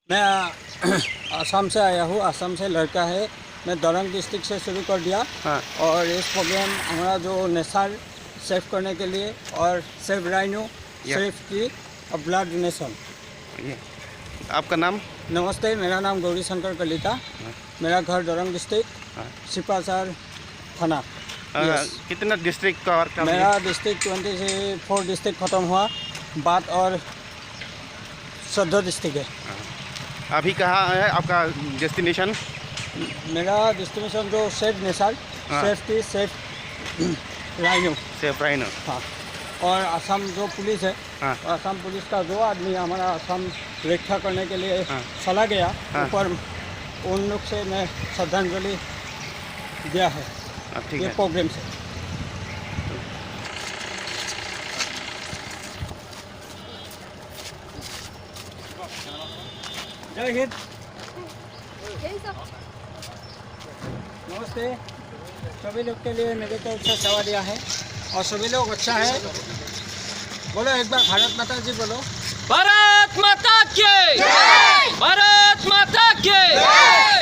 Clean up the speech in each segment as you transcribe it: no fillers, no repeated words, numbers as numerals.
मैं आसाम से आया हूँ। आसाम से लड़का है। मैं दरंग डिस्ट्रिक्ट से शुरू कर दिया। हाँ। और इस प्रोग्राम हमारा जो नेचर सेव करने के लिए और सेव राइनो सेव की ब्लड डोनेशन। आपका नाम? नमस्ते, मेरा नाम गौरी शंकर कलिता। मेरा घर दरंग डिस्ट्रिक्ट सिपाचार थाना। कितना डिस्ट्रिक्ट कवर कर? मेरा डिस्ट्रिक्ट 24 डिस्ट्रिक्ट ख़त्म हुआ, बात और 14 डिस्ट्रिक्ट है। अभी कहाँ है आपका डेस्टिनेशन? मेरा डेस्टिनेशन जो safe nature safety safe rhino. Safe rhino. हाँ। और असम जो पुलिस है, असम पुलिस का जो आदमी हमारा असम रक्षा करने के लिए चला गया ऊपर, उन लोग से मैं श्रद्धांजलि दिया है ये प्रोग्राम से। जय हिंद। नमस्ते, सभी लोग के लिए मेरे तरफ से सेवा दिया है और सभी लोग अच्छा है। बोलो एक बार भारत माता जी बोलो। भारत माता की जय। भारत माता की जय।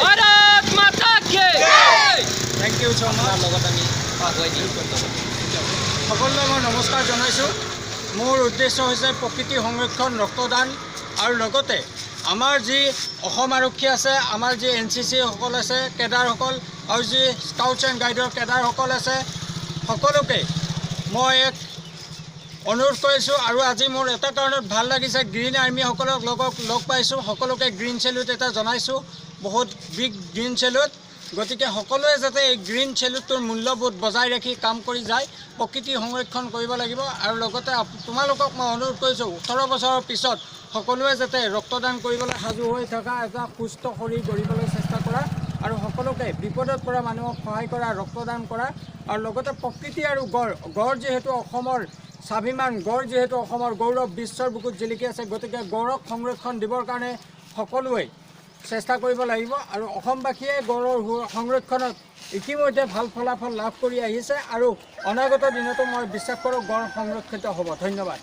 भारत माता की जय। Thank you so much. সকলোকে মই নমস্কাৰ জনাইছোঁ। মোৰ উদ্দেশ্য হৈছে প্ৰকৃতি সংৰক্ষণ, ৰক্তদান আৰু লগতে আমাৰ যি অসম আৰক্ষী আছে, আমাৰ যি NCC সকল আছে, কেডাৰসকল আৰু যি স্কাউটছ এণ্ড গাইডৰ কেডাৰসকল আছে, সকলোকে মই এক অনুৰোধ কৰিছোঁ। আৰু আজি মোৰ এটা কাৰণত ভাল লাগিছে, গ্ৰীণ আৰ্মিসকলক লগ পাইছোঁ। সকলোকে গ্ৰীণ চেলুট এটা জনাইছোঁ, বহুত বিগ গ্ৰীণ চেলুট। গতিকে সকলোৱে যাতে এই গ্ৰীণ চেলুটটোৰ মূল্যবোধ বজাই ৰাখি কাম কৰি যায়, প্ৰকৃতি সংৰক্ষণ কৰিব লাগিব। আৰু লগতে তোমালোকক মই অনুৰোধ কৰিছোঁ, 18 বছৰৰ পিছত সকলোৱে যাতে ৰক্তদান কৰিবলৈ সাজু হৈ থকা, এটা সুস্থ শৰীৰ গঢ়িবলৈ চেষ্টা কৰা আৰু সকলোকে বিপদত পৰা মানুহক সহায় কৰা, ৰক্তদান কৰা। আৰু লগতে প্ৰকৃতি আৰু গড় যিহেতু অসমৰ স্বাভিমান, গড় যিহেতু অসমৰ গৌৰৱ, বিশ্বৰ বুকুত জিলিকি আছে। গতিকে গড়ক সংৰক্ষণ দিবৰ কাৰণে সকলোৱে চেষ্টা কৰিব লাগিব। আৰু অসমবাসীয়ে গড়ৰ সংৰক্ষণত ইতিমধ্যে ভাল ফলাফল লাভ কৰি আহিছে আৰু অনাগত দিনতো মই বিশ্বাস কৰোঁ গড় সংৰক্ষিত হ'ব। ধন্যবাদ।